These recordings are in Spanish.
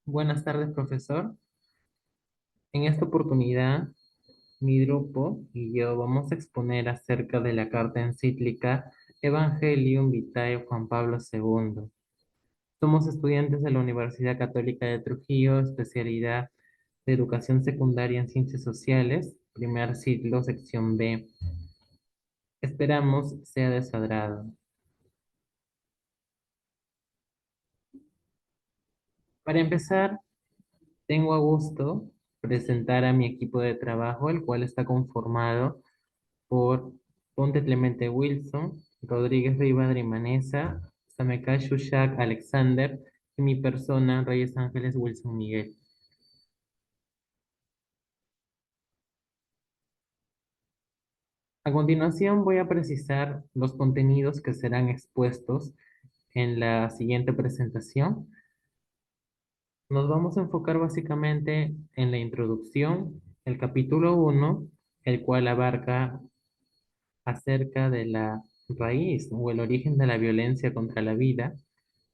Buenas tardes, profesor. En esta oportunidad, mi grupo y yo vamos a exponer acerca de la carta encíclica Evangelium Vitae Juan Pablo II. Somos estudiantes de la Universidad Católica de Trujillo, especialidad de Educación Secundaria en Ciencias Sociales, primer ciclo, sección B. Esperamos sea de su agrado. Para empezar, tengo a gusto presentar a mi equipo de trabajo, el cual está conformado por Ponte Clemente Wilson, Rodríguez Rivadri Manesa, Samekay Shushak Alexander y mi persona, Reyes Ángeles Wilson Miguel. A continuación voy a precisar los contenidos que serán expuestos en la siguiente presentación. Nos vamos a enfocar básicamente en la introducción, el capítulo 1, el cual abarca acerca de la raíz o el origen de la violencia contra la vida,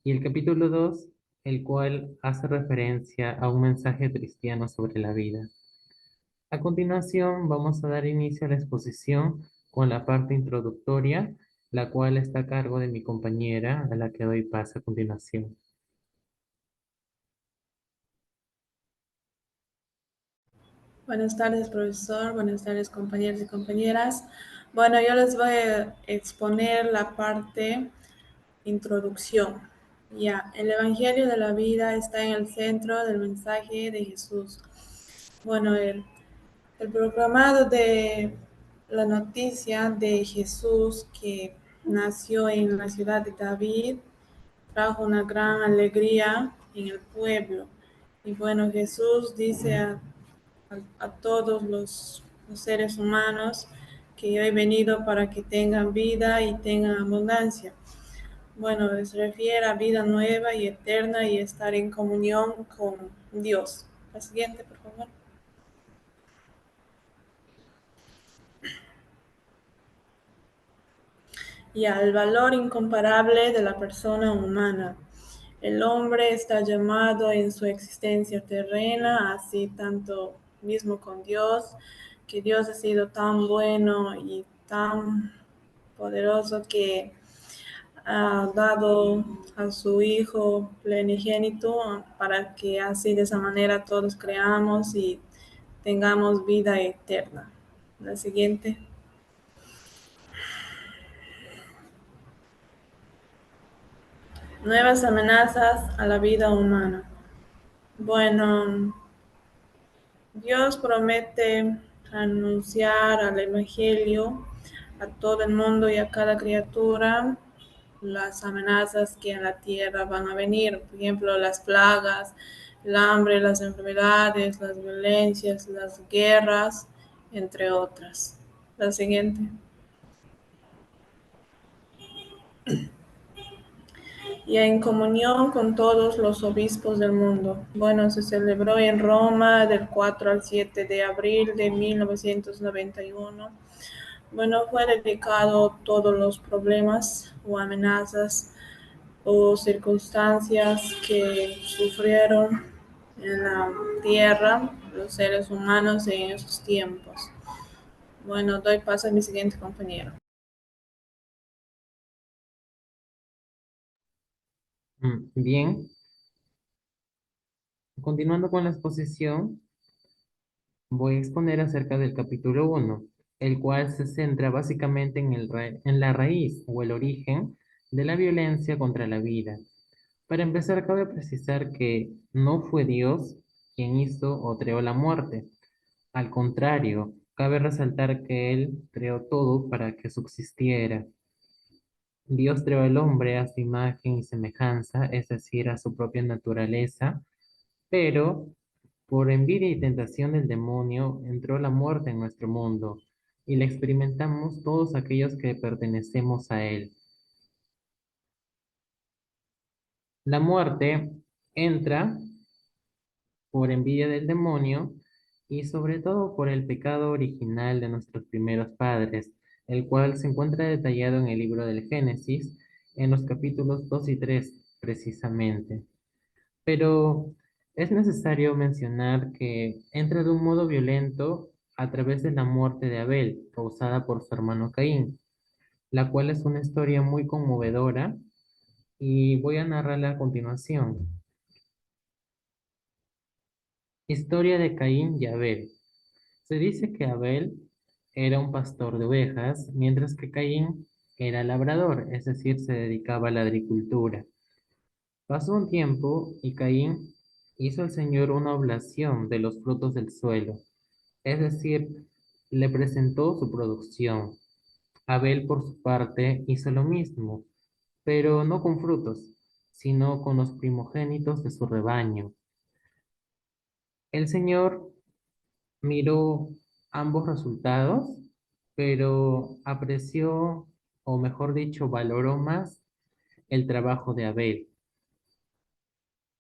y el capítulo 2, el cual hace referencia a un mensaje cristiano sobre la vida. A continuación, vamos a dar inicio a la exposición con la parte introductoria, la cual está a cargo de mi compañera, a la que doy paso a continuación. Buenas tardes, profesor. Buenas tardes, compañeros y compañeras. Bueno, yo les voy a exponer la parte introducción. Ya, el Evangelio de la vida está en el centro del mensaje de Jesús. Bueno, el proclamado de la noticia de Jesús que nació en la ciudad de David trajo una gran alegría en el pueblo. Y bueno, Jesús dice a todos los seres humanos que yo he venido para que tengan vida y tengan abundancia. Bueno, se refiere a vida nueva y eterna y estar en comunión con Dios. La siguiente, por favor. Y al valor incomparable de la persona humana. El hombre está llamado en su existencia terrena, así tanto mismo con Dios, que Dios ha sido tan bueno y tan poderoso que ha dado a su Hijo plenigénito para que así de esa manera todos creamos y tengamos vida eterna. La siguiente. Nuevas amenazas a la vida humana. Bueno, Dios promete anunciar al Evangelio a todo el mundo y a cada criatura las amenazas que en la tierra van a venir, por ejemplo, las plagas, el hambre, las enfermedades, las violencias, las guerras, entre otras. La siguiente. Y en comunión con todos los obispos del mundo. Bueno, se celebró en Roma del 4 al 7 de abril de 1991. Bueno, fue dedicado a todos los problemas o amenazas o circunstancias que sufrieron en la tierra los seres humanos en esos tiempos. Bueno, doy paso a mi siguiente compañero. Bien, continuando con la exposición, voy a exponer acerca del capítulo 1, el cual se centra básicamente en la raíz o el origen de la violencia contra la vida. Para empezar, cabe precisar que no fue Dios quien hizo o creó la muerte. Al contrario, cabe resaltar que Él creó todo para que subsistiera. Dios creó al hombre a su imagen y semejanza, es decir, a su propia naturaleza, pero por envidia y tentación del demonio entró la muerte en nuestro mundo y la experimentamos todos aquellos que pertenecemos a Él. La muerte entra por envidia del demonio y sobre todo por el pecado original de nuestros primeros padres, el cual se encuentra detallado en el libro del Génesis, en los capítulos 2 y 3 precisamente. Pero Es necesario mencionar que entra de un modo violento a través de la muerte de Abel, causada por su hermano Caín, la cual es una historia muy conmovedora y voy a narrarla a continuación. Historia de Caín y Abel. Se dice que Abel era un pastor de ovejas, mientras que Caín era labrador, es decir, se dedicaba a la agricultura. Pasó un tiempo y Caín hizo al Señor una oblación de los frutos del suelo, es decir, le presentó su producción. Abel, por su parte, hizo lo mismo, pero no con frutos, sino con los primogénitos de su rebaño. El Señor miró ambos resultados, pero apreció, o mejor dicho, valoró más el trabajo de Abel.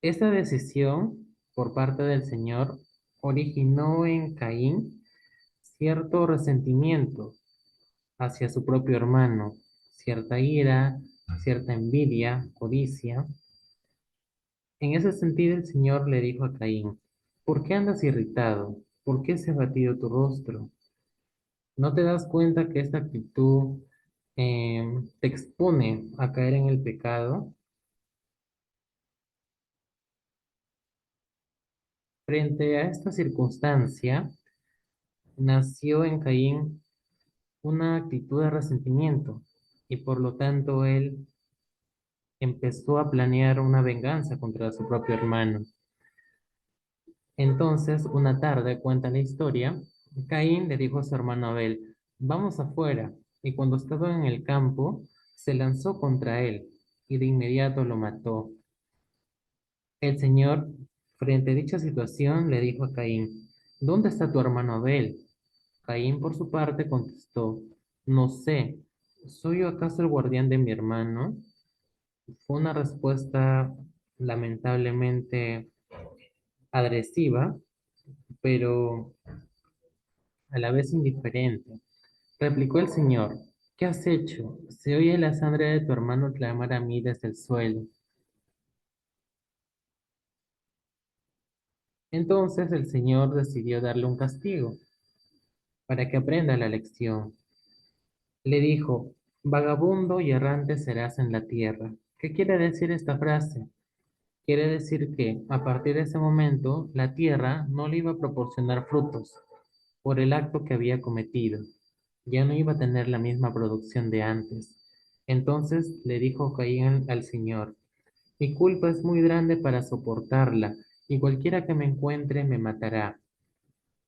Esta decisión por parte del Señor originó en Caín cierto resentimiento hacia su propio hermano, cierta ira, cierta envidia, codicia. En ese sentido, el Señor le dijo a Caín: ¿por qué andas irritado? ¿Por qué se ha batido tu rostro? ¿No te das cuenta que esta actitud te expone a caer en el pecado? Frente a esta circunstancia, nació en Caín una actitud de resentimiento y por lo tanto él empezó a planear una venganza contra su propio hermano. Entonces, una tarde, cuenta la historia, Caín le dijo a su hermano Abel: vamos afuera. Y cuando estaba en el campo, se lanzó contra él y de inmediato lo mató. El Señor, frente a dicha situación, le dijo a Caín: ¿dónde está tu hermano Abel? Caín, por su parte, contestó: no sé, ¿soy yo acaso el guardián de mi hermano? Fue una respuesta lamentablemente agresiva, pero a la vez indiferente. Replicó el Señor: ¿qué has hecho? Se oye la sangre de tu hermano clamar a mí desde el suelo. Entonces el Señor decidió darle un castigo para que aprenda la lección. Le dijo: vagabundo y errante serás en la tierra. ¿Qué quiere decir esta frase? Quiere decir que a partir de ese momento la tierra no le iba a proporcionar frutos por el acto que había cometido. Ya no iba a tener la misma producción de antes. Entonces le dijo Caín al Señor: mi culpa es muy grande para soportarla, y cualquiera que me encuentre me matará.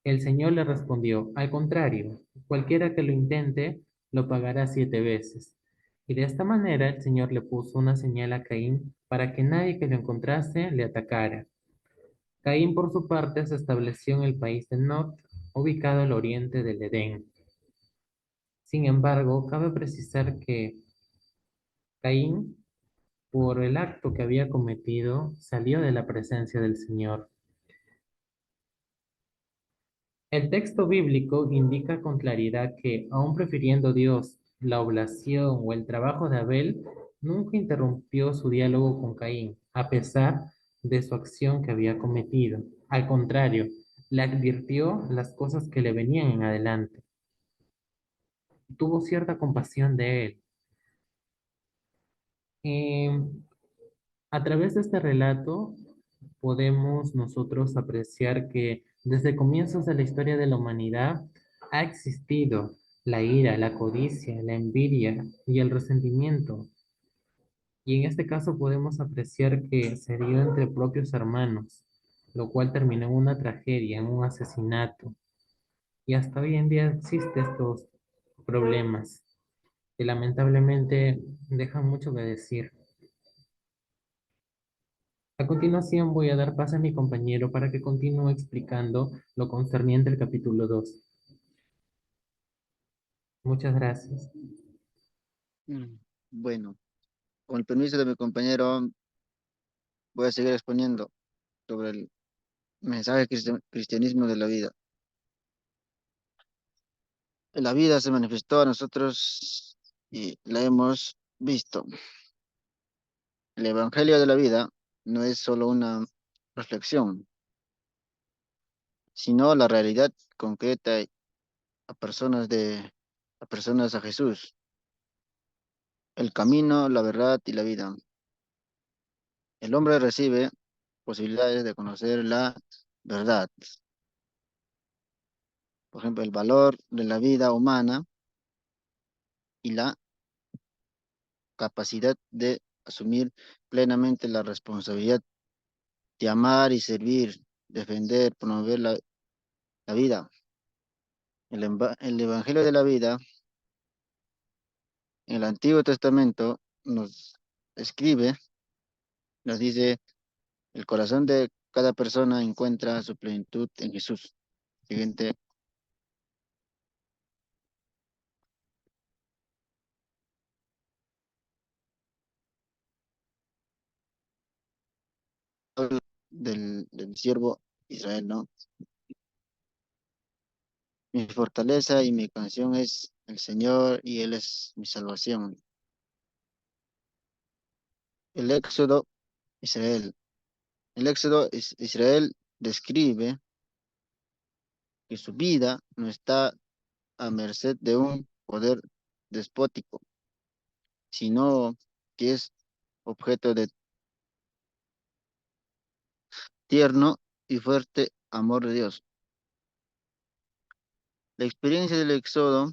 El Señor le respondió: al contrario, cualquiera que lo intente, lo pagará 7 veces. Y de esta manera el Señor le puso una señal a Caín para que nadie que lo encontrase le atacara. Caín, por su parte, se estableció en el país de Nod, ubicado al oriente del Edén. Sin embargo, cabe precisar que Caín, por el acto que había cometido, salió de la presencia del Señor. El texto bíblico indica con claridad que, aun prefiriendo Dios la oblación o el trabajo de Abel, nunca interrumpió su diálogo con Caín, a pesar de su acción que había cometido. Al contrario, le advirtió las cosas que le venían en adelante. Tuvo cierta compasión de él. Em, A través de este relato podemos nosotros apreciar que desde comienzos de la historia de la humanidad ha existido la ira, la codicia, la envidia y el resentimiento. Y en este caso podemos apreciar que se dio entre propios hermanos, lo cual terminó en una tragedia, en un asesinato. Y hasta hoy en día existen estos problemas que lamentablemente dejan mucho que decir. A continuación voy a dar paso a mi compañero para que continúe explicando lo concerniente al capítulo 2. Muchas gracias. Mm, Bueno, con el permiso de mi compañero, voy a seguir exponiendo sobre el mensaje cristianismo de la vida. La vida se manifestó a nosotros y la hemos visto. El Evangelio de la vida no es solo una reflexión, sino la realidad concreta a personas a Jesús, el camino, la verdad y la vida. El hombre recibe posibilidades de conocer la verdad, por ejemplo, el valor de la vida humana y la capacidad de asumir plenamente la responsabilidad de amar y servir, defender, promover la vida. El Evangelio de la vida en el Antiguo Testamento nos escribe, nos dice, el corazón de cada persona encuentra su plenitud en Jesús. Siguiente. Habla del siervo Israel, ¿no? Mi fortaleza y mi canción es el Señor y Él es mi salvación. El Éxodo, Israel. El Éxodo, Israel describe que su vida no está a merced de un poder despótico, sino que es objeto de tierno y fuerte amor de Dios. La experiencia del Éxodo,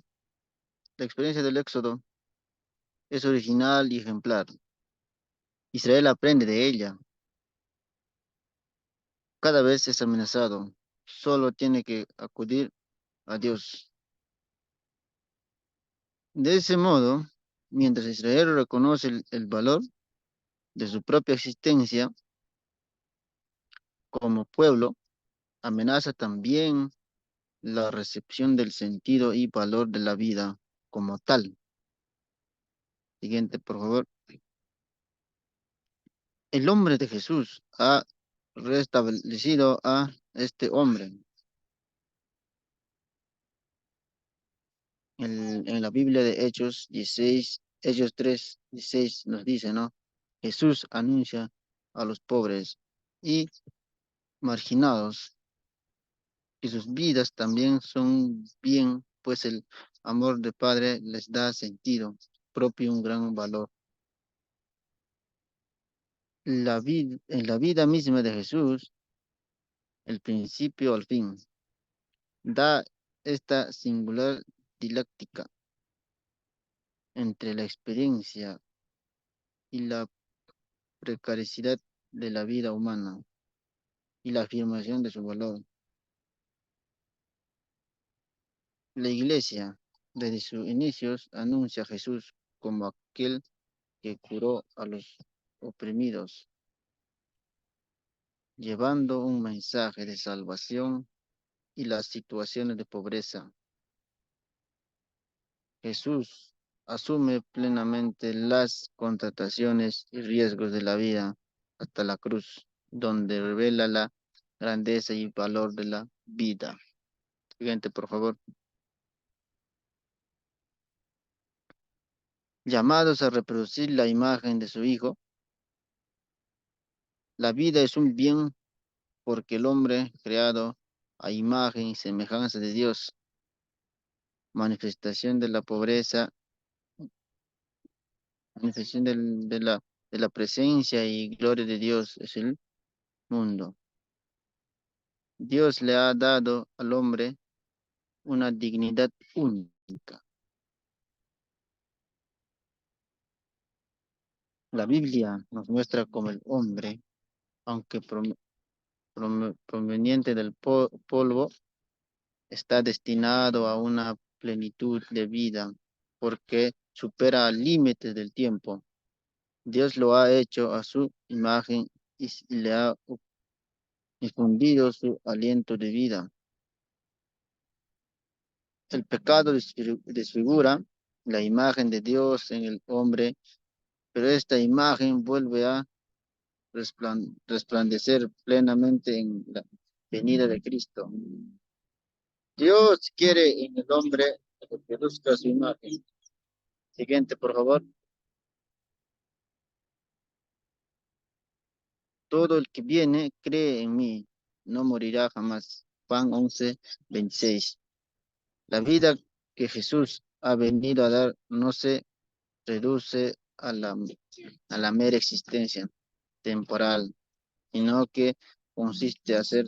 la experiencia del Éxodo es original y ejemplar. Israel aprende de ella. Cada vez es amenazado. Solo tiene que acudir a Dios. De ese modo, mientras Israel reconoce el valor de su propia existencia como pueblo, amenaza también la recepción del sentido y valor de la vida como tal. Siguiente, por favor. El hombre de Jesús ha restablecido a este hombre. En la Biblia de Hechos 16, Hechos 3, 16 nos dice, ¿no? Jesús anuncia a los pobres y marginados que sus vidas también son bien, pues el amor de Padre les da sentido propio, un gran valor. En la vida misma de Jesús, el principio al fin, da esta singular didáctica entre la experiencia y la precariedad de la vida humana y la afirmación de su valor. La Iglesia, desde sus inicios, anuncia a Jesús como aquel que curó a los oprimidos, llevando un mensaje de salvación y las situaciones de pobreza. Jesús asume plenamente las contrataciones y riesgos de la vida hasta la cruz, donde revela la grandeza y valor de la vida. Siguiente, por favor. Llamados a reproducir la imagen de su Hijo, la vida es un bien porque el hombre creado a imagen y semejanza de Dios, manifestación de la pobreza, manifestación de la presencia y gloria de Dios es el mundo. Dios le ha dado al hombre una dignidad única. La Biblia nos muestra como el hombre, aunque proveniente del polvo, está destinado a una plenitud de vida porque supera límites del tiempo. Dios lo ha hecho a su imagen y le ha infundido su aliento de vida. El pecado desfigura la imagen de Dios en el hombre, pero esta imagen vuelve a resplandecer plenamente en la venida de Cristo. Dios quiere en el hombre que produzca su imagen. Siguiente, por favor. Todo el que viene cree en mí, no morirá jamás. Juan 11:26. La vida que Jesús ha venido a dar no se reduce a la mera existencia temporal, sino que consiste a ser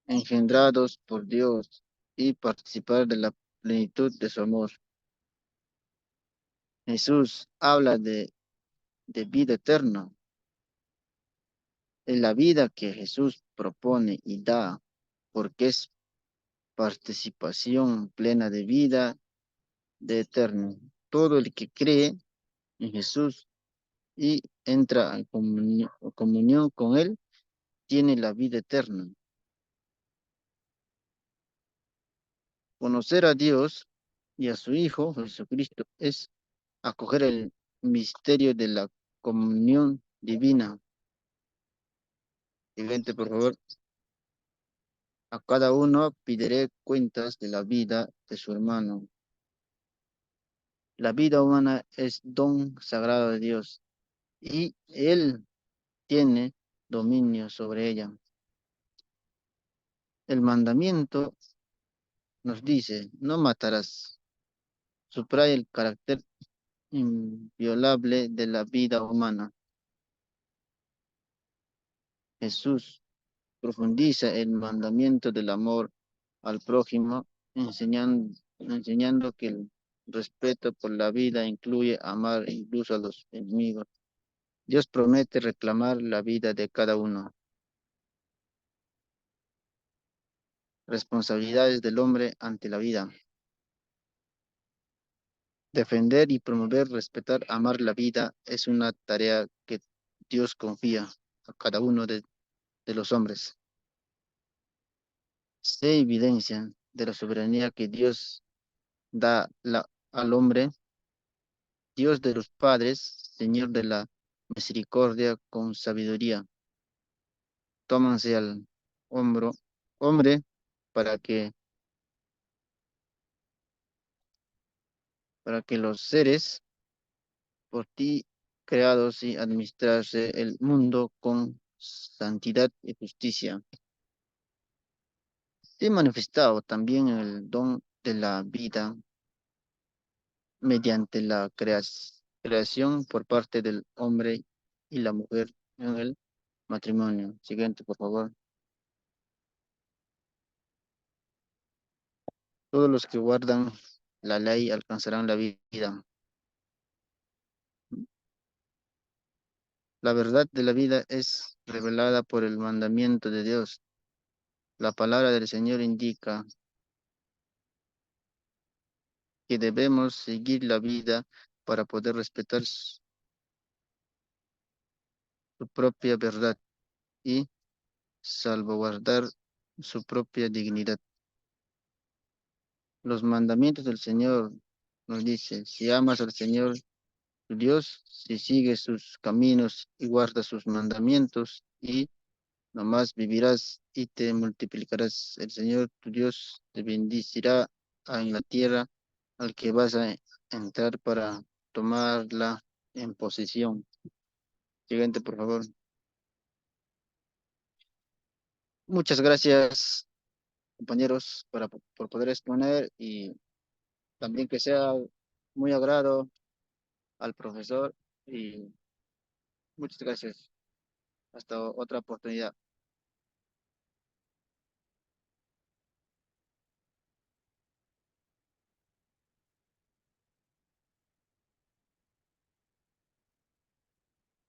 engendrados por Dios y participar de la plenitud de su amor. Jesús habla de vida eterna. Es la vida que Jesús propone y da, porque es participación plena de vida de eterno. Todo el que cree en Jesús y entra en comunión con Él, tiene la vida eterna. Conocer a Dios y a su Hijo Jesucristo es acoger el misterio de la comunión divina. Siguiente, por favor. A cada uno pediré cuentas de la vida de su hermano. La vida humana es don sagrado de Dios y Él tiene dominio sobre ella. El mandamiento nos dice, no matarás. Subraya el carácter inviolable de la vida humana. Jesús profundiza el mandamiento del amor al prójimo, enseñando que el respeto por la vida incluye amar incluso a los enemigos. Dios promete reclamar la vida de cada uno. Responsabilidades del hombre ante la vida. Defender y promover, respetar, amar la vida es una tarea que Dios confía a cada uno de los hombres. Se evidencia de la soberanía que Dios da al hombre, Dios de los padres, Señor de la misericordia con sabiduría. Tómanse al hombro, hombre, para que, para que los seres por ti creados y administrarse el mundo con santidad y justicia. He manifestado también el don de la vida mediante la creación por parte del hombre y la mujer en el matrimonio. Siguiente, por favor. Todos los que guardan la ley alcanzarán la vida. La verdad de la vida es revelada por el mandamiento de Dios. La palabra del Señor indica que debemos seguir la vida para poder respetar su propia verdad y salvaguardar su propia dignidad. Los mandamientos del Señor nos dice, si amas al Señor tu Dios, si sigues sus caminos y guardas sus mandamientos y nomás vivirás y te multiplicarás. El Señor tu Dios te bendecirá en la tierra al que vas a entrar para tomarla en posesión. Siguiente, por favor. Muchas gracias, compañeros, por poder exponer y también que sea muy agrado al profesor y muchas gracias. Hasta otra oportunidad.